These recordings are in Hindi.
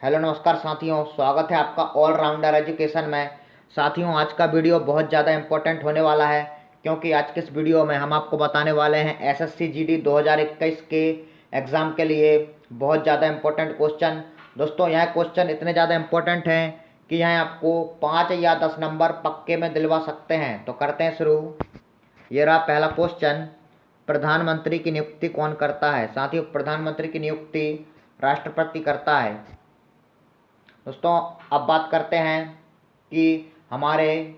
हेलो नमस्कार साथियों, स्वागत है आपका ऑलराउंडर एजुकेशन में। साथियों, आज का वीडियो बहुत ज़्यादा इम्पोर्टेंट होने वाला है, क्योंकि आज के इस वीडियो में हम आपको बताने वाले हैं एसएससी जीडी 2021 के एग्ज़ाम के लिए बहुत ज़्यादा इम्पोर्टेंट क्वेश्चन। दोस्तों, यह क्वेश्चन इतने ज़्यादा इम्पोर्टेंट हैं कि यह आपको 5 या 10 नंबर पक्के में दिलवा सकते हैं। तो करते हैं शुरू। ये रहा पहला क्वेश्चन। प्रधानमंत्री की नियुक्ति कौन करता है? साथियों, प्रधानमंत्री की नियुक्ति राष्ट्रपति करता है। दोस्तों, अब बात करते हैं कि हमारे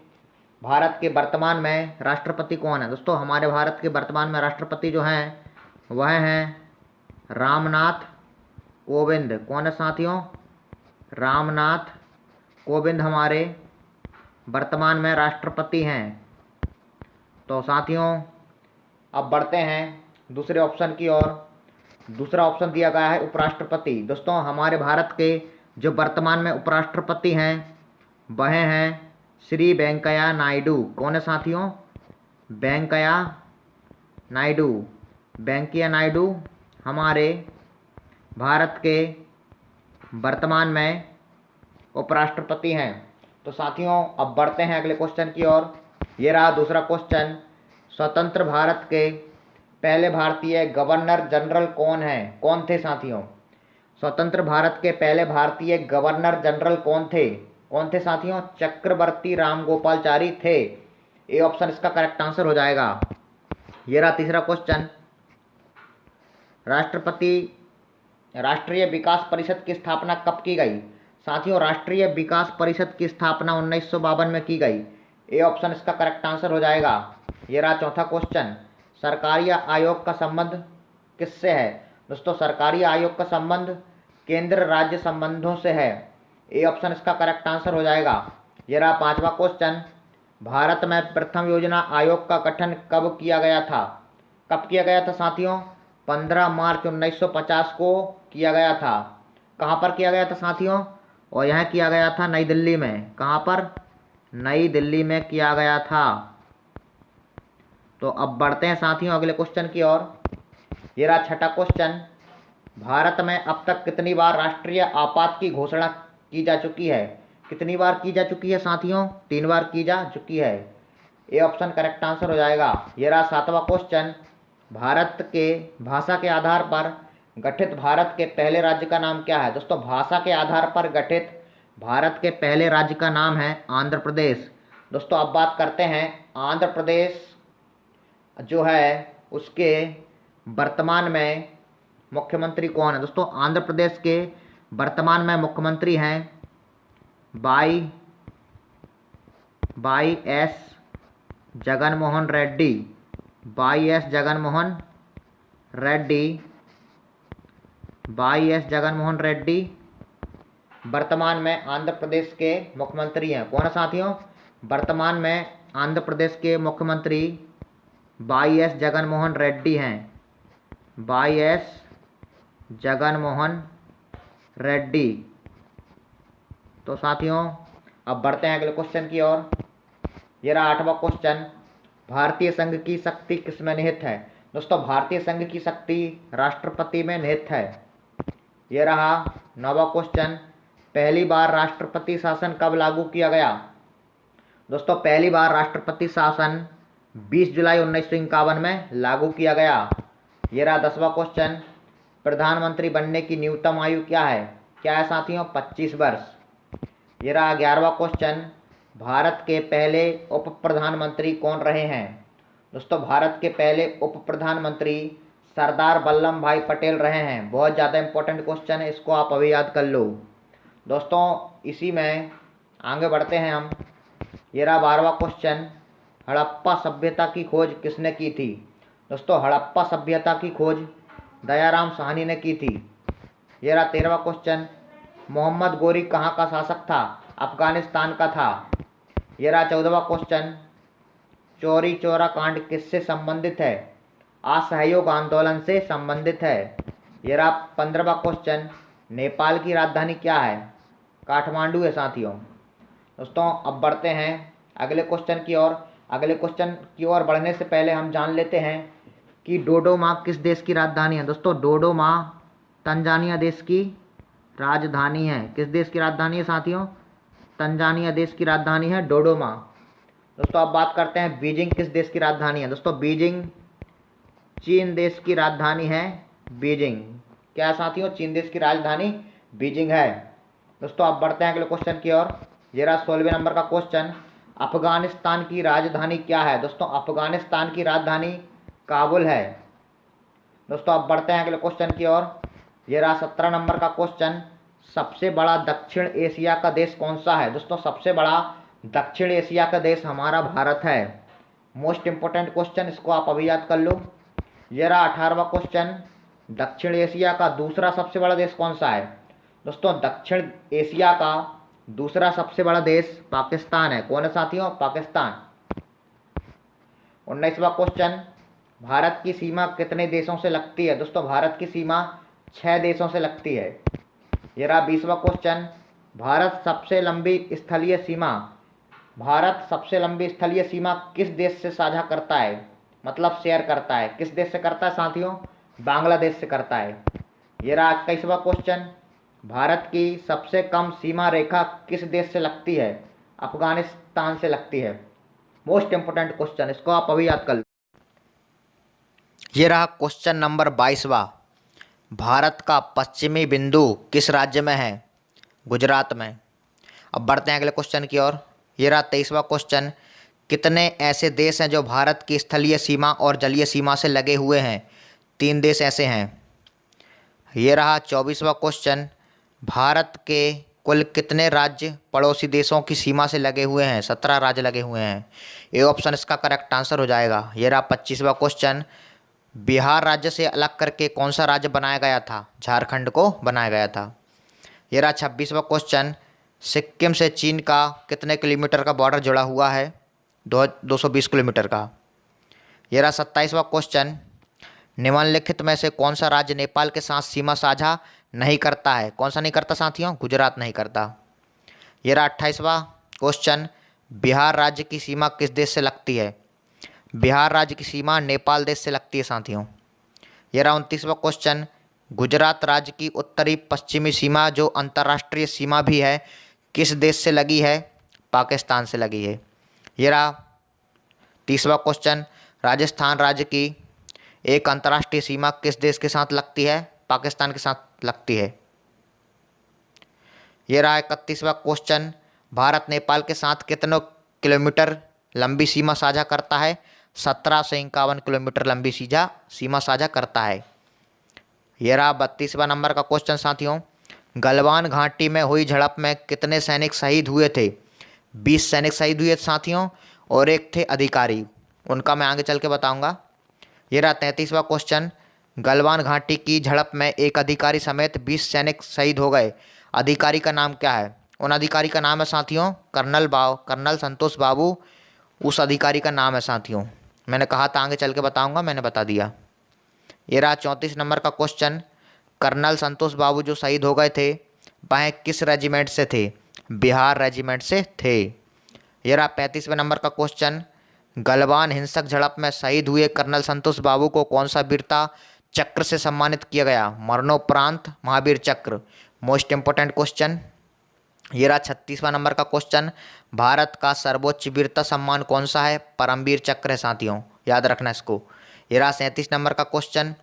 भारत के वर्तमान में राष्ट्रपति कौन है। दोस्तों, हमारे भारत के वर्तमान में राष्ट्रपति जो हैं वह हैं रामनाथ कोविंद। कौन है साथियों? रामनाथ कोविंद हमारे वर्तमान में राष्ट्रपति हैं। तो साथियों, अब बढ़ते हैं दूसरे ऑप्शन की ओर। दूसरा ऑप्शन दिया गया है उपराष्ट्रपति। दोस्तों, हमारे भारत के जो वर्तमान में उपराष्ट्रपति हैं वह हैं श्री वेंकैया नायडू। कौन है साथियों? वेंकैया नायडू। वेंकैया नायडू हमारे भारत के वर्तमान में उपराष्ट्रपति हैं। तो साथियों, अब बढ़ते हैं अगले क्वेश्चन की ओर। ये रहा दूसरा क्वेश्चन। स्वतंत्र भारत के पहले भारतीय गवर्नर जनरल कौन थे साथियों? स्वतंत्र भारत के पहले भारतीय गवर्नर जनरल कौन थे साथियों? चक्रवर्ती रामगोपालचारी थे। ए ऑप्शन इसका करेक्ट आंसर हो जाएगा। ये रहा तीसरा क्वेश्चन। राष्ट्रीय विकास परिषद की स्थापना कब की गई? साथियों, राष्ट्रीय विकास परिषद की स्थापना 1952 में की गई। ए ऑप्शन इसका करेक्ट आंसर हो जाएगा। ये रहा चौथा क्वेश्चन। सरकारी आयोग का संबंध किससे है? दोस्तों, सरकारी आयोग का संबंध केंद्र राज्य संबंधों से है। ए ऑप्शन इसका करेक्ट आंसर हो जाएगा। ये रहा पांचवा क्वेश्चन। भारत में प्रथम योजना आयोग का गठन कब किया गया था? कब किया गया था साथियों? 15 मार्च 1950 को किया गया था। कहाँ पर किया गया था साथियों? और यह किया गया था नई दिल्ली में। कहाँ पर? नई दिल्ली में किया गया था। तो अब बढ़ते हैं साथियों अगले क्वेश्चन की ओर। ये रहा छठा क्वेश्चन। भारत में अब तक कितनी बार राष्ट्रीय आपात की घोषणा की जा चुकी है? कितनी बार की जा चुकी है साथियों? 3 बार की जा चुकी है। ए ऑप्शन करेक्ट आंसर हो जाएगा। ये रहा सातवां क्वेश्चन। भारत के भाषा के आधार पर गठित भारत के पहले राज्य का नाम क्या है? दोस्तों, भाषा के आधार पर गठित भारत के पहले राज्य का नाम है आंध्र प्रदेश। दोस्तों, अब बात करते हैं आंध्र प्रदेश जो है उसके वर्तमान में मुख्यमंत्री कौन है? दोस्तों, आंध्र प्रदेश के वर्तमान में मुख्यमंत्री हैं Y S Jaganmohan Reddy. Y S Jaganmohan Reddy वर्तमान में आंध्र प्रदेश के मुख्यमंत्री हैं। कौन है साथियों? वर्तमान में आंध्र प्रदेश के मुख्यमंत्री वाई एस जगनमोहन रेड्डी हैं। Y S Jaganmohan Reddy. तो साथियों, अब बढ़ते हैं अगले क्वेश्चन की ओर। ये रहा आठवां क्वेश्चन। भारतीय संघ की शक्ति किसमें निहित है? दोस्तों, भारतीय संघ की शक्ति राष्ट्रपति में निहित है। ये रहा नौवां क्वेश्चन। पहली बार राष्ट्रपति शासन कब लागू किया गया? दोस्तों, पहली बार राष्ट्रपति शासन 20 जुलाई 1951 में लागू किया गया। ये रहा 10वां क्वेश्चन। प्रधानमंत्री बनने की न्यूनतम आयु क्या है? क्या है साथियों? 25 वर्ष। ये रहा 11वां क्वेश्चन। भारत के पहले उप प्रधानमंत्री कौन रहे हैं? दोस्तों, भारत के पहले उप प्रधानमंत्री सरदार वल्लभ भाई पटेल रहे हैं। बहुत ज़्यादा इंपॉर्टेंट क्वेश्चन है, इसको आप अभी याद कर लो। दोस्तों, इसी में आगे बढ़ते हैं हम। ये रहा 12वां क्वेश्चन। हड़प्पा सभ्यता की खोज किसने की थी? दोस्तों, हड़प्पा सभ्यता की खोज दयाराम साहनी ने की थी। ये रहा 13वां क्वेश्चन। मोहम्मद गोरी कहाँ का शासक था? अफगानिस्तान का था। ये रहा 14वां क्वेश्चन। चौरी चौरा कांड किससे संबंधित है? असहयोग आंदोलन से संबंधित है। ये रहा 15वां क्वेश्चन। नेपाल की राजधानी क्या है? काठमांडू है साथियों। दोस्तों, अब बढ़ते हैं अगले क्वेश्चन की ओर। अगले क्वेश्चन की ओर बढ़ने से पहले हम जान लेते हैं कि डोडोमा किस देश की राजधानी है। दोस्तों, डोडोमा तंजानिया देश की राजधानी है? किस देश की राजधानी है साथियों? तंजानिया देश की राजधानी है डोडोमा। दोस्तों अब बात करते हैं बीजिंग किस देश की राजधानी है? दोस्तों बीजिंग चीन देश की राजधानी है। बीजिंग क्या है साथियों? चीन देश की राजधानी बीजिंग है। दोस्तों अब बढ़ते हैं अगले क्वेश्चन की ओर। ये रहा 16वें नंबर का क्वेश्चन। अफगानिस्तान की राजधानी क्या है? दोस्तों अफगानिस्तान की राजधानी काबुल है। दोस्तों अब बढ़ते हैं अगले क्वेश्चन की ओर। ये रहा 17 नंबर का क्वेश्चन। सबसे बड़ा दक्षिण एशिया का देश कौन सा है? दोस्तों सबसे बड़ा दक्षिण एशिया का देश हमारा भारत है। मोस्ट इंपोर्टेंट क्वेश्चन, इसको आप अभी याद कर लो। ये रहा 18वां क्वेश्चन। दक्षिण एशिया का दूसरा सबसे बड़ा देश कौन सा है? दोस्तों दक्षिण एशिया का दूसरा सबसे बड़ा देश पाकिस्तान है। कौन है साथियों? पाकिस्तान। 19वां क्वेश्चन। भारत की सीमा कितने देशों से लगती है? दोस्तों भारत की सीमा 6 देशों से लगती है। ये रहा 20वां क्वेश्चन। भारत सबसे लंबी स्थलीय सीमा किस देश से साझा करता है? मतलब शेयर करता है। किस देश से करता है साथियों? बांग्लादेश से करता है। ये रहा 21वां क्वेश्चन। भारत की सबसे कम सीमा रेखा किस देश से लगती है? अफगानिस्तान से लगती है। मोस्ट इंपोर्टेंट क्वेश्चन, इसको आप अभी याद कर लो। ये रहा क्वेश्चन नंबर 22वां। भारत का पश्चिमी बिंदु किस राज्य में है? गुजरात में। अब बढ़ते हैं अगले क्वेश्चन की ओर। ये रहा 23वां क्वेश्चन। कितने ऐसे देश हैं जो भारत की स्थलीय सीमा और जलीय सीमा से लगे हुए हैं? 3 देश ऐसे हैं। ये रहा 24वां क्वेश्चन। भारत के कुल कितने राज्य पड़ोसी देशों की सीमा से लगे हुए हैं? 17 राज्य लगे हुए हैं। ए ऑप्शन इसका करेक्ट आंसर हो जाएगा। ये रहा 25वां क्वेश्चन। बिहार राज्य से अलग करके कौन सा राज्य बनाया गया था? झारखंड को बनाया गया था। ये रहा 26वां क्वेश्चन। सिक्किम से चीन का कितने किलोमीटर का बॉर्डर जुड़ा हुआ है? 220 किलोमीटर का। ये रहा 27वां क्वेश्चन। निम्नलिखित में से कौन सा राज्य नेपाल के साथ सीमा साझा नहीं करता है? कौन सा नहीं करता साथियों? गुजरात नहीं करता। ये रहा 28वां क्वेश्चन। बिहार राज्य की सीमा किस देश से लगती है? बिहार राज्य की सीमा नेपाल देश से लगती है साथियों। ये रहा 29वां क्वेश्चन। गुजरात राज्य की उत्तरी पश्चिमी सीमा जो अंतर्राष्ट्रीय सीमा भी है किस देश से लगी है? पाकिस्तान से लगी है। ये रहा 30वां क्वेश्चन। राजस्थान राज्य की एक अंतर्राष्ट्रीय सीमा किस देश के साथ लगती है? पाकिस्तान के साथ लगती है। ये रहा 31वां क्वेश्चन। भारत नेपाल के साथ कितने किलोमीटर लंबी सीमा साझा करता है? 17 से 51 किलोमीटर लंबी सीमा साझा करता है। यह रहा 32वां नंबर का क्वेश्चन साथियों। गलवान घाटी में हुई झड़प में कितने सैनिक शहीद हुए थे? 20 सैनिक शहीद हुए साथियों और एक थे अधिकारी, उनका मैं आगे चल के बताऊंगा। यह रहा 33वां क्वेश्चन। गलवान घाटी की झड़प में एक अधिकारी समेत 20 सैनिक शहीद हो गए। अधिकारी का नाम क्या है? उन अधिकारी का नाम है साथियों कर्नल संतोष बाबू, उस अधिकारी का नाम है साथियों। मैंने कहा था आगे चल के बताऊंगा, मैंने बता दिया। ये रहा 34 नंबर का क्वेश्चन। कर्नल संतोष बाबू जो शहीद हो गए थे वह किस रेजिमेंट से थे? बिहार रेजिमेंट से थे। ये रहा 35वें नंबर का क्वेश्चन। गलवान हिंसक झड़प में शहीद हुए कर्नल संतोष बाबू को कौन सा वीरता चक्र से सम्मानित किया गया? मरणोपरांत महावीर चक्र। Most important question. ये रहा 36वां नंबर का क्वेश्चन। भारत का सर्वोच्च वीरता सम्मान कौन सा है? परमवीर चक्र है साथियों, याद रखना इसको। ये रहा 37 नंबर का क्वेश्चन।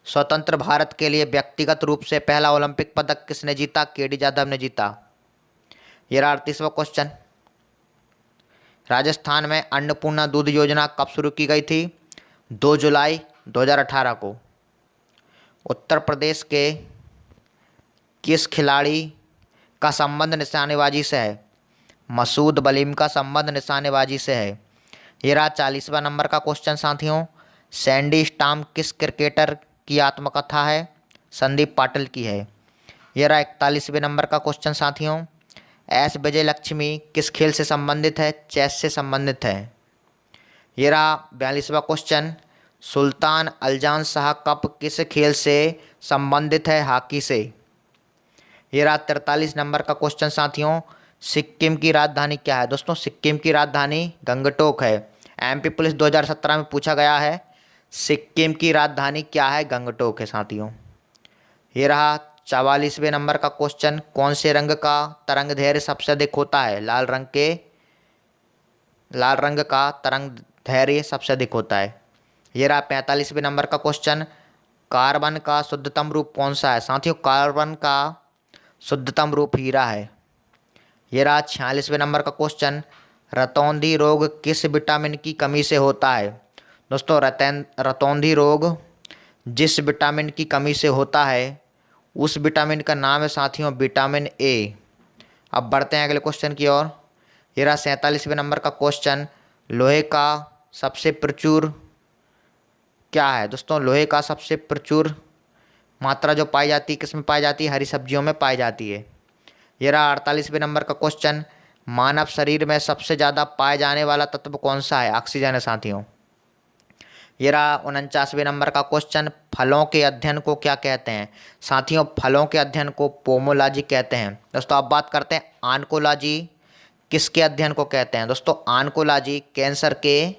स्वतंत्र भारत के लिए व्यक्तिगत रूप से पहला ओलंपिक पदक किसने जीता? केडी जाधव ने जीता। ये रहा 38वां क्वेश्चन। राजस्थान में अन्नपूर्णा दूध योजना कब शुरू की गई थी? 2 जुलाई 2018 को। उत्तर प्रदेश के किस खिलाड़ी का संबंध निशानेबाजी से है? मसूद बलीम का संबंध निशानेबाजी से है। ये रहा 40वां नंबर का क्वेश्चन साथियों। सैंडी स्टॉर्म किस क्रिकेटर की आत्मकथा है? संदीप पाटिल की है। यह रहा 41वें नंबर का क्वेश्चन साथियों। एस विजय लक्ष्मी किस खेल से संबंधित है? चेस से संबंधित है। ये रहा 42वां क्वेश्चन। सुल्तान अल्जान शाह कप किस खेल से संबंधित है? हॉकी से। ये रहा 43 नंबर का क्वेश्चन साथियों। सिक्किम की राजधानी क्या है? दोस्तों सिक्किम की राजधानी गंगटोक है। एमपी पुलिस 2017 में पूछा गया है। सिक्किम की राजधानी क्या है? गंगटोक है साथियों। ये रहा 44वें नंबर का क्वेश्चन, कौन से रंग का तरंग दैर्घ्य सबसे अधिक होता है? लाल रंग का तरंग दैर्घ्य सबसे अधिक होता है। ये रहा 45वें नंबर का क्वेश्चन, कार्बन का शुद्धतम रूप कौन सा है? साथियों, कार्बन का शुद्धतम रूप हीरा है। ये रहा 46वें नंबर का क्वेश्चन, रतौंधी रोग किस विटामिन की कमी से होता है? दोस्तों, रतौंधी रोग जिस विटामिन की कमी से होता है उस विटामिन का नाम है साथियों विटामिन ए। अब बढ़ते हैं अगले क्वेश्चन की ओर। ये रहा 47वें नंबर का क्वेश्चन, लोहे का सबसे प्रचुर क्या है? दोस्तों, लोहे का सबसे प्रचुर मात्रा जो पाई जाती है किस में पाई जाती है? हरी सब्जियों में पाई जाती है। ये रहा 48वें नंबर का क्वेश्चन, मानव शरीर में सबसे ज़्यादा पाए जाने वाला तत्व कौन सा है? ऑक्सीजन है साथियों। ये रहा 49वें नंबर का क्वेश्चन, फलों के अध्ययन को क्या कहते हैं? साथियों, फलों के अध्ययन को पोमोलॉजी कहते हैं। दोस्तों, अब बात करते हैं ऑन्कोलॉजी किसके अध्ययन को कहते हैं? दोस्तों, ऑन्कोलॉजी कैंसर के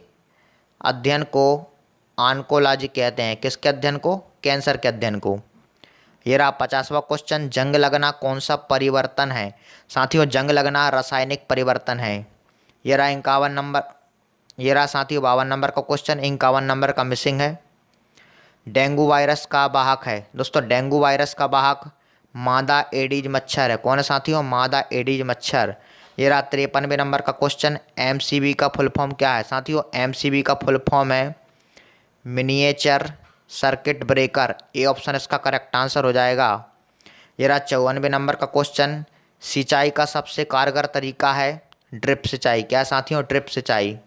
अध्ययन को ऑन्कोलॉजी कहते हैं। किसके अध्ययन को? कैंसर के अध्ययन को। ये रहा 50वां क्वेश्चन, जंग लगना कौन सा परिवर्तन है? साथियों, जंग लगना रासायनिक परिवर्तन है। ये रहा 51 नंबर, ये रहा साथियों 52 नंबर का क्वेश्चन, 51 नंबर का मिसिंग है। डेंगू वायरस का वाहक है? दोस्तों, डेंगू वायरस का वाहक मादा एडीज मच्छर है। कौन है साथियों? मादा एडीज मच्छर। ये रहा 53वें नंबर का क्वेश्चन, एमसीबी का फुल फॉर्म क्या है? साथियों, एमसीबी का फुल फॉर्म है miniature circuit breaker. A option इसका करेक्ट आंसर हो जाएगा। ये रहा 54वें नंबर का क्वेश्चन, सिंचाई का सबसे कारगर तरीका है ड्रिप सिंचाई। क्या साथियों? ड्रिप सिंचाई।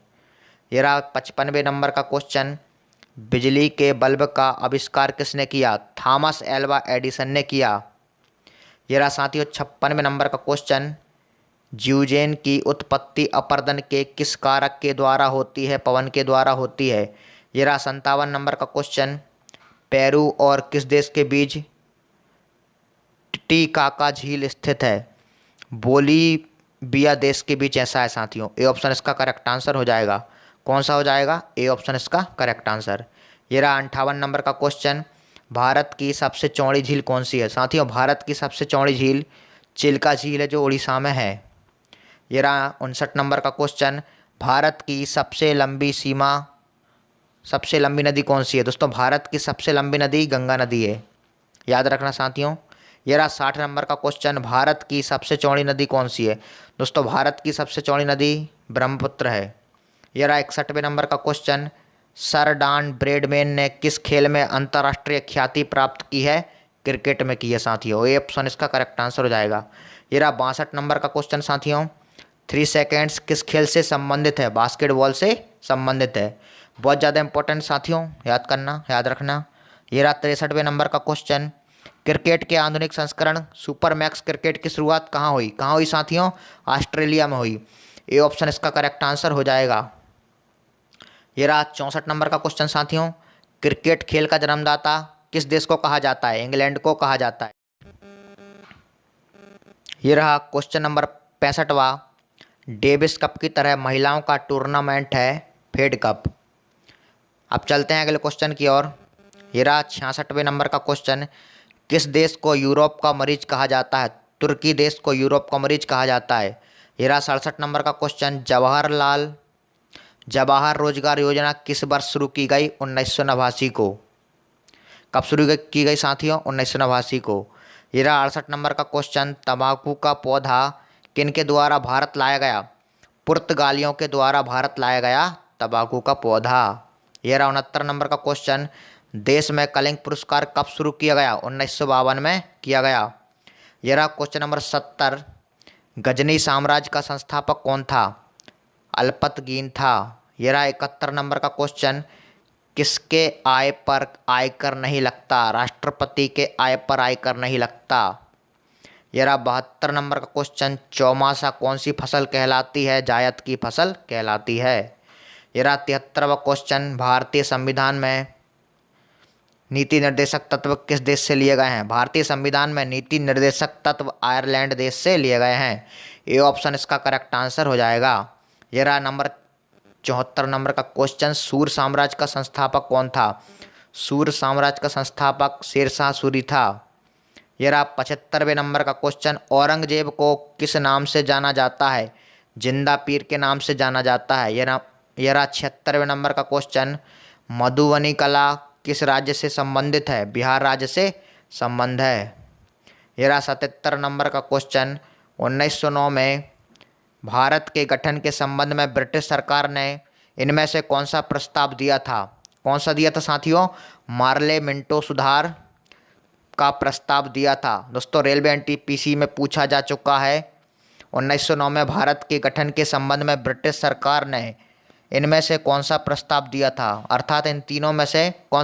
ये रहा 55वें नंबर का क्वेश्चन, बिजली के बल्ब का आविष्कार किसने किया? थॉमस एल्वा एडिसन ने किया। ये रहा साथियों 56वें नंबर का क्वेश्चन, ज्यूजेन की उत्पत्ति अपर्दन के किस कारक के द्वारा होती है? पवन के द्वारा होती है। ये रहा 57 नंबर का क्वेश्चन, पेरू और किस देश के बीच टिटिकाका झील स्थित है? बोलीविया देश के बीच ऐसा है साथियों। ए ऑप्शन इसका करेक्ट आंसर हो जाएगा। कौन सा हो जाएगा? ए ऑप्शन इसका करेक्ट आंसर। ये रहा 58 नंबर का क्वेश्चन, भारत की सबसे चौड़ी झील कौन सी है? साथियों, भारत की सबसे चौड़ी झील चिल्का झील है जो उड़ीसा में है। ये रहा 59 नंबर का क्वेश्चन, भारत की सबसे लंबी नदी कौन सी है? दोस्तों, भारत की सबसे लंबी नदी गंगा नदी है, याद रखना साथियों। ये रहा 60 नंबर का क्वेश्चन, भारत की सबसे चौड़ी नदी कौन सी है? दोस्तों, भारत की सबसे चौड़ी नदी ब्रह्मपुत्र है। ये रहा 61वें नंबर का क्वेश्चन, सर डॉन ब्रैडमैन ने किस खेल में अंतर्राष्ट्रीय ख्याति प्राप्त की है? क्रिकेट में की है साथियों। ये ऑप्शन इसका करेक्ट आंसर हो जाएगा। ये रहा 62 नंबर का क्वेश्चन साथियों, 3 सेकेंड्स किस खेल से संबंधित है? बास्केटबॉल से संबंधित है। बहुत ज़्यादा इंपॉर्टेंट साथियों, याद करना, याद रखना। ये रहा 63वें नंबर का क्वेश्चन, क्रिकेट के आधुनिक संस्करण सुपर मैक्स क्रिकेट की शुरुआत कहाँ हुई? कहाँ हुई साथियों? ऑस्ट्रेलिया में हुई। ए ऑप्शन इसका करेक्ट आंसर हो जाएगा। ये रहा 64 नंबर का क्वेश्चन साथियों, क्रिकेट खेल का जन्मदाता किस देश को कहा जाता है? इंग्लैंड को कहा जाता है। ये रहा क्वेश्चन नंबर 65वां, डेविस कप की तरह महिलाओं का टूर्नामेंट है फेड कप। अब चलते हैं अगले क्वेश्चन की ओर। ये रहा 66वें नंबर का क्वेश्चन, किस देश को यूरोप का मरीज कहा जाता है? तुर्की देश को यूरोप का मरीज कहा जाता है। ये रहा 67 नंबर का क्वेश्चन, जवाहर रोजगार योजना किस वर्ष शुरू की गई? 1989 को। कब शुरू की गई साथियों? 1989 को। ये रहा 68 नंबर का क्वेश्चन, तंबाकू का पौधा किन के द्वारा भारत लाया गया? पुर्तगालियों के द्वारा भारत लाया गया तंबाकू का पौधा। ये रहा 69 नंबर का क्वेश्चन, देश में कलिंग पुरस्कार कब शुरू किया गया? 1952 में किया गया। ये रहा क्वेश्चन नंबर 70, गजनी साम्राज्य का संस्थापक कौन था? अल्पतगीन था। ये रहा 71 नंबर का क्वेश्चन, किसके आय पर आयकर नहीं लगता? राष्ट्रपति के आय पर आयकर नहीं लगता। ये रहा 72 नंबर का क्वेश्चन, चौमासा कौन सी फसल कहलाती है? जायद की फसल कहलाती है। ये रहा 73वां क्वेश्चन, भारतीय संविधान में नीति निर्देशक तत्व किस देश से लिए गए हैं? भारतीय संविधान में नीति निर्देशक तत्व आयरलैंड देश से लिए गए हैं। ए ऑप्शन इसका करेक्ट आंसर हो जाएगा। ये रहा नंबर 74 नंबर का क्वेश्चन, सूर साम्राज्य का संस्थापक कौन था? सूर साम्राज्य का संस्थापक शेरशाह सूरी था। ये रहा 75वें नंबर का क्वेश्चन, औरंगजेब को किस नाम से जाना जाता है? जिंदा पीर के नाम से जाना जाता है। ये रहा 76वें नंबर का क्वेश्चन, मधुबनी कला किस राज्य से संबंधित है? बिहार राज्य से संबंध है। ये रहा 77 नंबर का क्वेश्चन, 1909 में भारत के गठन के संबंध में ब्रिटिश सरकार ने इनमें से कौन सा प्रस्ताव दिया था? कौन सा दिया था साथियों? मार्ले मिंटो सुधार का प्रस्ताव दिया था। दोस्तों रेलवे एनटीपीसी में पूछा जा चुका है। 1909 में भारत के गठन के संबंध में ब्रिटिश सरकार ने इनमें से कौन सा प्रस्ताव दिया था? अर्थात इन तीनों में से कौन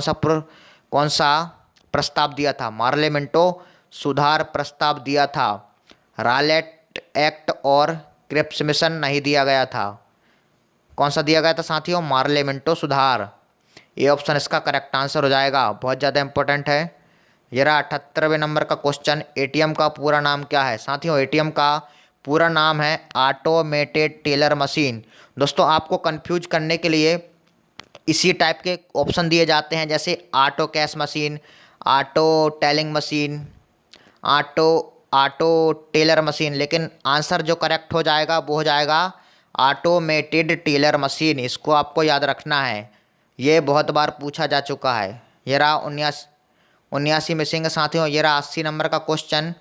सा प्रस्ताव दिया था? मार्ले मिंटो सुधार प्रस्ताव दिया था। रॉलेट एक्ट और क्रिप्स मिशन नहीं दिया गया था। कौन सा दिया गया था साथियों? मार्ले मिंटो सुधार। ये ऑप्शन इसका करेक्ट आंसर हो जाएगा, बहुत ज़्यादा इंपॉर्टेंट है। ये रहा 78वें नंबर का क्वेश्चन, एटीएम का पूरा नाम क्या है? साथियों एटीएम का पूरा नाम है ऑटोमेटेड टेलर मशीन। दोस्तों आपको कंफ्यूज करने के लिए इसी टाइप के ऑप्शन दिए जाते हैं, जैसे auto cash machine, auto telling machine, auto teller machine, लेकिन आंसर जो करेक्ट हो जाएगा वो हो जाएगा ऑटोमेटेड टेलर मशीन। इसको आपको याद रखना है, ये बहुत बार पूछा जा चुका है। ये रहा 79 मिसिंग साथियों। ये रहा 80 नंबर का क्वेश्चन,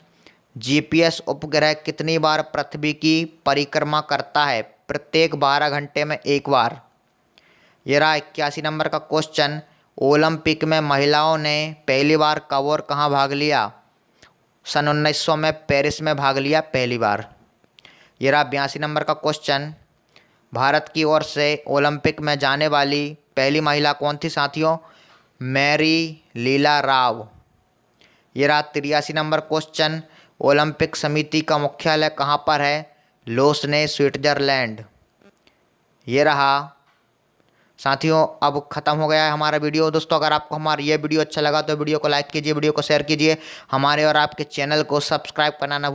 जीपीएस उपग्रह कितनी बार पृथ्वी की परिक्रमा करता है? प्रत्येक 12 घंटे में एक बार। ये रहा 81 नंबर का क्वेश्चन, ओलंपिक में महिलाओं ने पहली बार कब और कहाँ भाग लिया? सन 1900 में पेरिस में भाग लिया पहली बार। ये रहा 82 नंबर का क्वेश्चन, भारत की ओर से ओलंपिक में जाने वाली पहली महिला कौन थी साथियों? मैरी लीला राव। ये रहा 83 नंबर क्वेश्चन, ओलंपिक समिति का मुख्यालय कहाँ पर है? लोसने स्विट्जरलैंड। ये रहा साथियों, अब खत्म हो गया है हमारा वीडियो। दोस्तों अगर आपको हमारा ये वीडियो अच्छा लगा तो वीडियो को लाइक कीजिए, वीडियो को शेयर कीजिए, हमारे और आपके चैनल को सब्सक्राइब करना ना